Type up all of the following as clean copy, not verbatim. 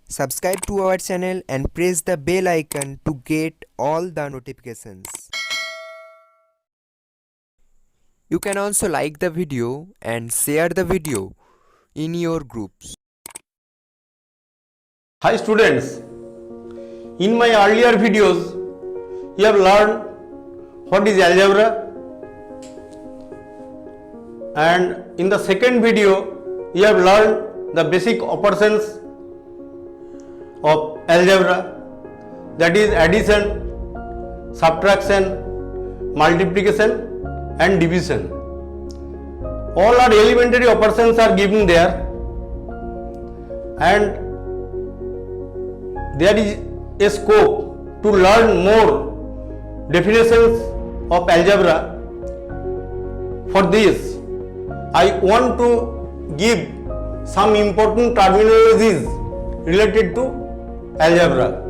Subscribe to our channel and press the bell icon to get all the notifications. You can also like the video and share the video in your groups. Hi students, in my earlier videos you have learned what is algebra, and in the second video you have learned the basic operations of algebra, that is addition, subtraction, multiplication and division. All our elementary operations are given there, and there is a scope to learn more definitions of algebra. For this, I want to give some important terminologies related to algebra.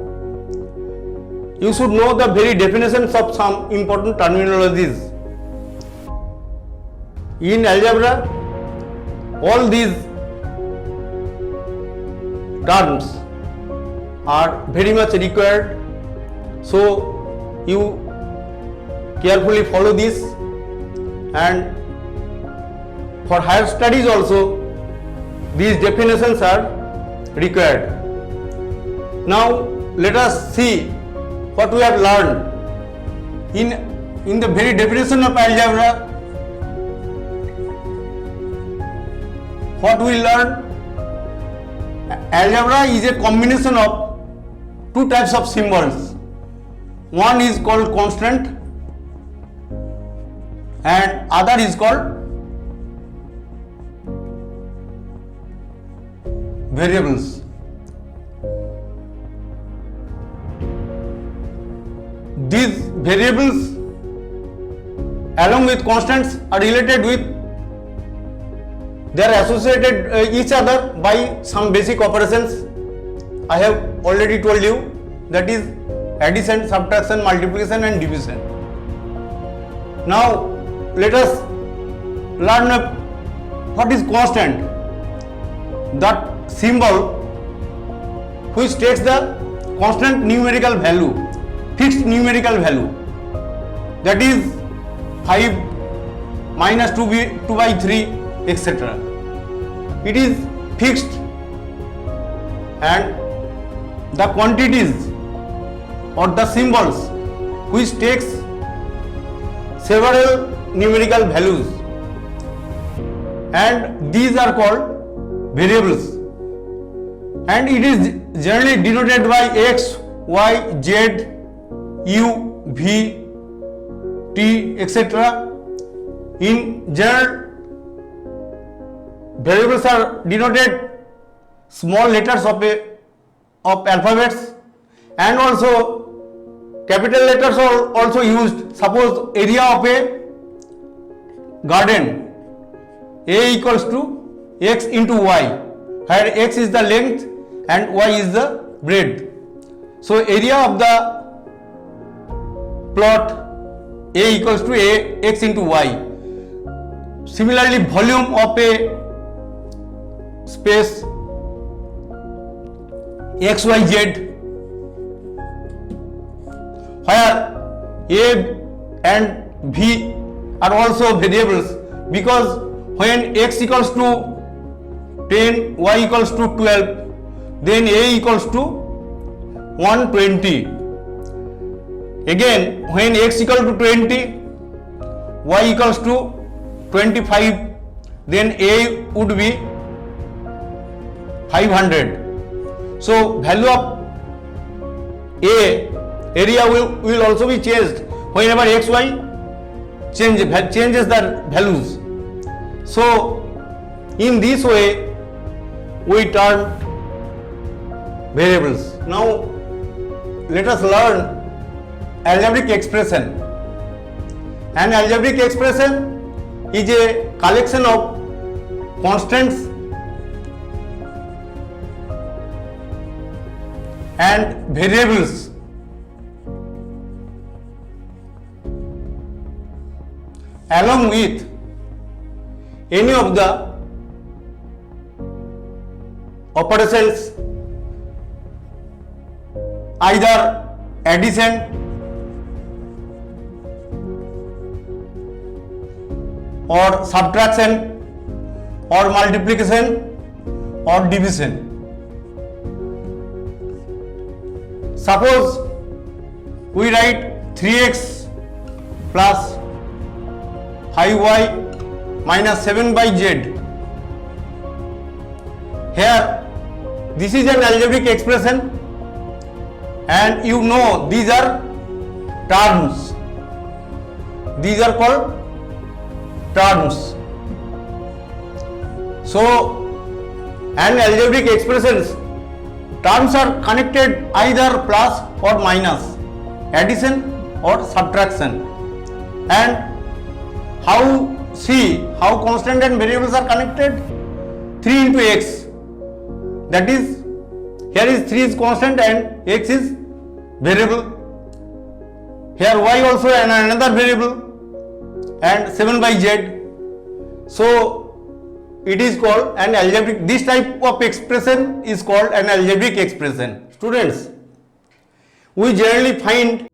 You should know the very definitions of some important terminologies. In algebra, all these terms are very much required, so you carefully follow this, and for higher studies also these definitions are required. Now let us see what we have learned in the very definition of algebra. What we learn: algebra is a combination of two types of symbols. One is called constant and other is called variables. These variables along with constants are related with, they are associated each other by some basic operations. I have already told you, that is addition, subtraction, multiplication and division. Now let us learn what is constant. That symbol which states the constant numerical value, fixed numerical value, that is 5 minus 2 by 3, etc. It is fixed, and the quantities or the symbols which takes several numerical values, and these are called variables, and it is generally denoted by x, y, z, u, v, t, etc. In general, variables are denoted small letters of alphabets, and also capital letters are also used. Suppose area of a garden, A equals to x into y, where x is the length and y is the breadth. So area of the plot A equals to a x into y. Similarly, volume of a space x, y, z, where a and v are also variables, because when x equals to 10, y equals to 12, then a equals to 120. Again, when x equals to 20, y equals to 25, then a would be 500. So value of a area will also be changed whenever x, y changes the values. So in this way we term variables. Now let us learn algebraic expression. An algebraic expression is a collection of constants and variables along with any of the operations either addition or subtraction or multiplication or division. Suppose we write 3x plus 5y minus 7 by z. Here this is an algebraic expression, and you know these are terms. These are called terms. So, an algebraic expressions, terms are connected either plus or minus, addition or subtraction. And how constant and variables are connected? 3 into x. That is, here is 3 is constant and x is variable. Here y also another variable, and 7 by z. So it is called an algebraic. This type of expression is called an algebraic expression. Students, we generally find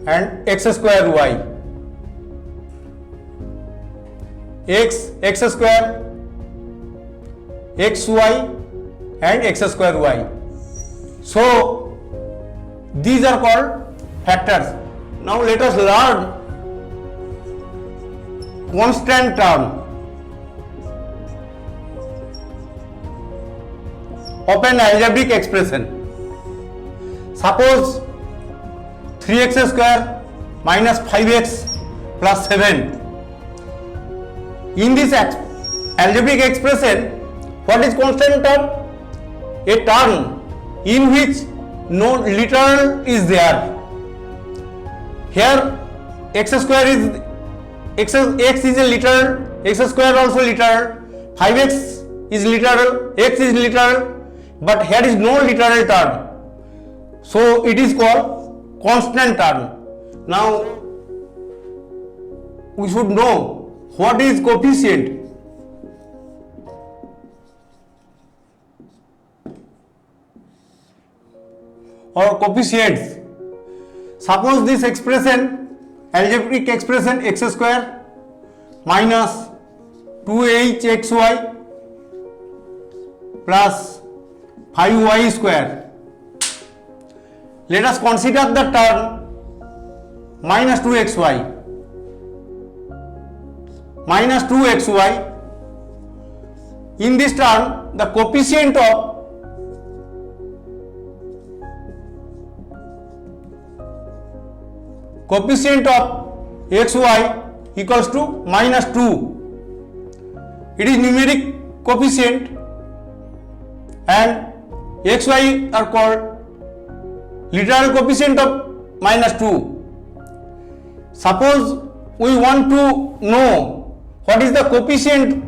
and x square y. X square, xy and x square y. So these are called factors. Now let us learn constant term of an algebraic expression. Suppose 3x square minus 5x plus 7. In this algebraic expression, what is constant term? A term in which no literal is there. Here x square is x is a literal, x square also literal, 5x is literal, x is literal, but here is no literal term. So it is called constant term. Now we should know what is coefficient. Or coefficients. Suppose this expression, algebraic expression x square minus 2hxy plus 5y square. Let us consider the term minus 2xy. Minus 2xy. In this term, the coefficient of xy equals to minus 2. It is numeric coefficient and xy are called literal coefficient of minus 2. Suppose we want to know what is the coefficient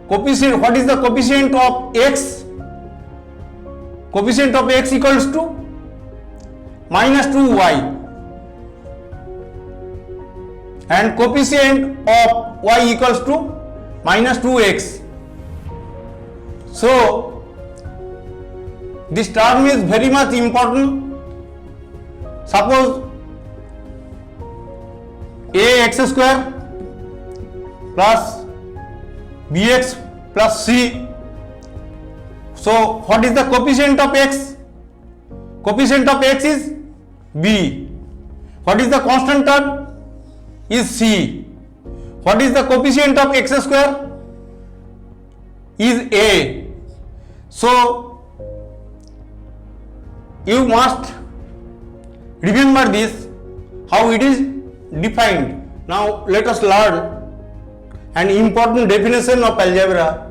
what is the coefficient of x? Coefficient of x equals to minus 2y and coefficient of y equals to minus 2x. So this term is very much important. Suppose ax square plus bx plus c. So what is the coefficient of x? Coefficient of x is b. What is the constant term? Is c. What is the coefficient of x square? Is a. So you must remember this, how it is defined. Now let us learn an important definition of algebra.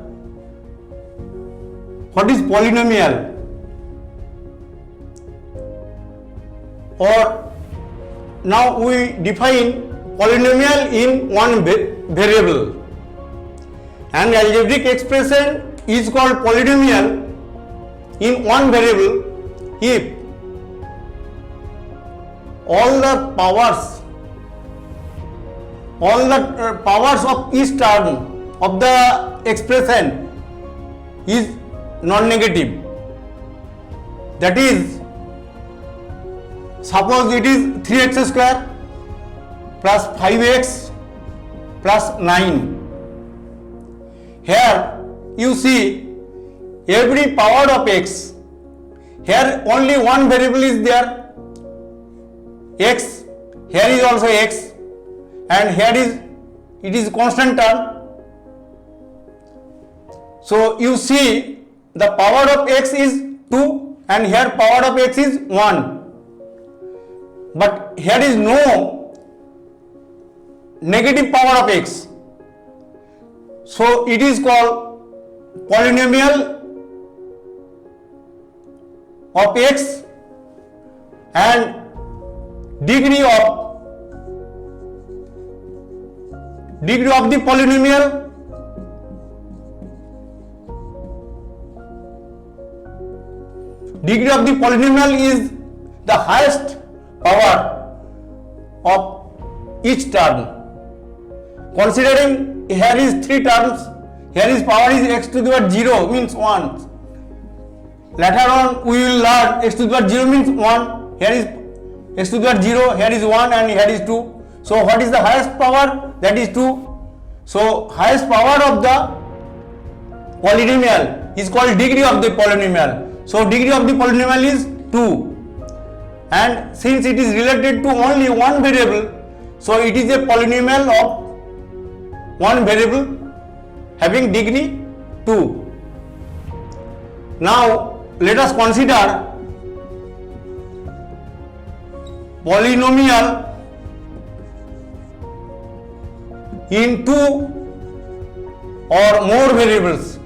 What is polynomial? Or now we define polynomial in one variable. An algebraic expression is called polynomial in one variable if all the powers of each term of the expression is non-negative. That is, suppose it is 3x square plus 5x plus 9. Here you see every power of x. Here only one variable is there, x. Here is also x, and here it is constant term. So you see the power of x is 2 and here power of x is 1. But here is no negative power of x. So it is called polynomial of x, and degree of the polynomial is the highest power of each term. Considering here is 3 terms, here is power is x to the power 0 means 1. Later on we will learn x to the power 0 means 1. Here is x to the power 0, here is 1 and here is 2. So what is the highest power? That is 2. So highest power of the polynomial is called degree of the polynomial. So degree of the polynomial is 2, and since it is related to only one variable, so it is a polynomial of one variable having degree 2. Now let us consider polynomial in 2 or more variables.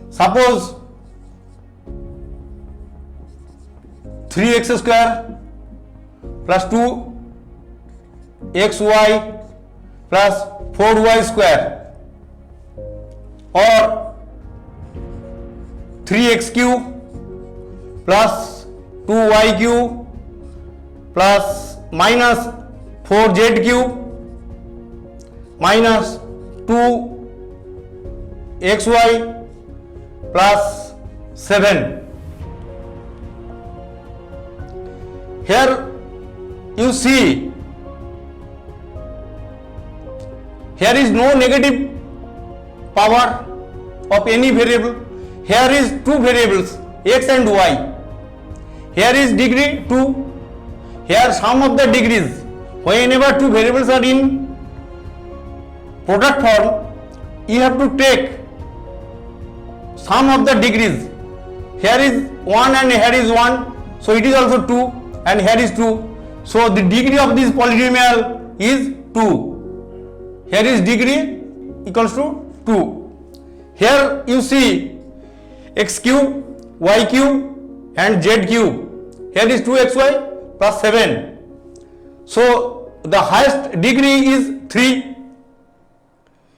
Suppose 3x square plus 2xy plus 4y square, or 3x cube plus 2y cube plus minus 4z cube minus 2xy plus 7. Here you see, here is no negative power of any variable. Here is two variables x and y. Here is degree 2. Here sum of the degrees. Whenever two variables are in product form, you have to take sum of the degrees. Here is 1 and here is 1, so it is also 2, and here is 2. So the degree of this polynomial is 2. Here is degree equals to 2. Here you see x cube, y cube and z cube. Here is 2xy plus 7. So the highest degree is 3.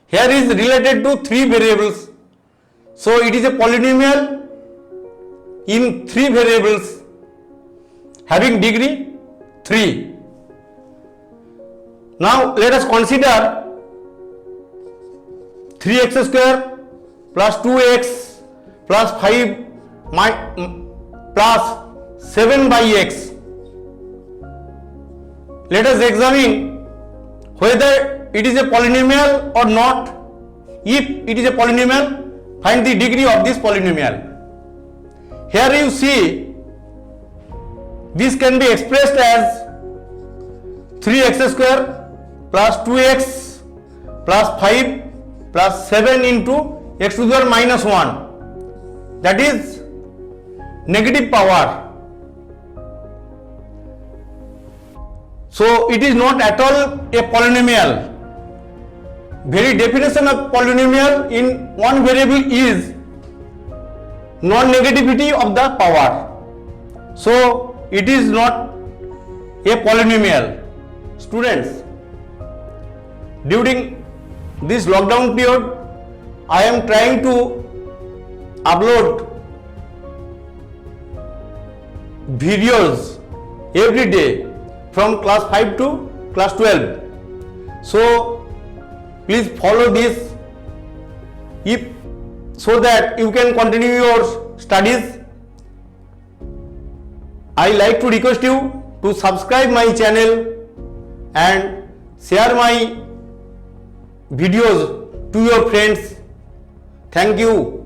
Here is related to 3 variables. So it is a polynomial in 3 variables having degree 3. Now let us consider 3x square plus 2x plus 5 plus 7 by x. Let us examine whether it is a polynomial or not. If it is a polynomial, find the degree of this polynomial. Here you see, this can be expressed as 3x square plus 2x plus 5 plus 7 into x to the power minus 1. That is negative power. So it is not at all a polynomial. Very definition of polynomial in one variable is non-negativity of the power. So it is not a polynomial. Students, during this lockdown period, I am trying to upload videos every day from class 5 to class 12. So please follow this, so that you can continue your studies. I like to request you to subscribe my channel and share my videos to your friends. Thank you.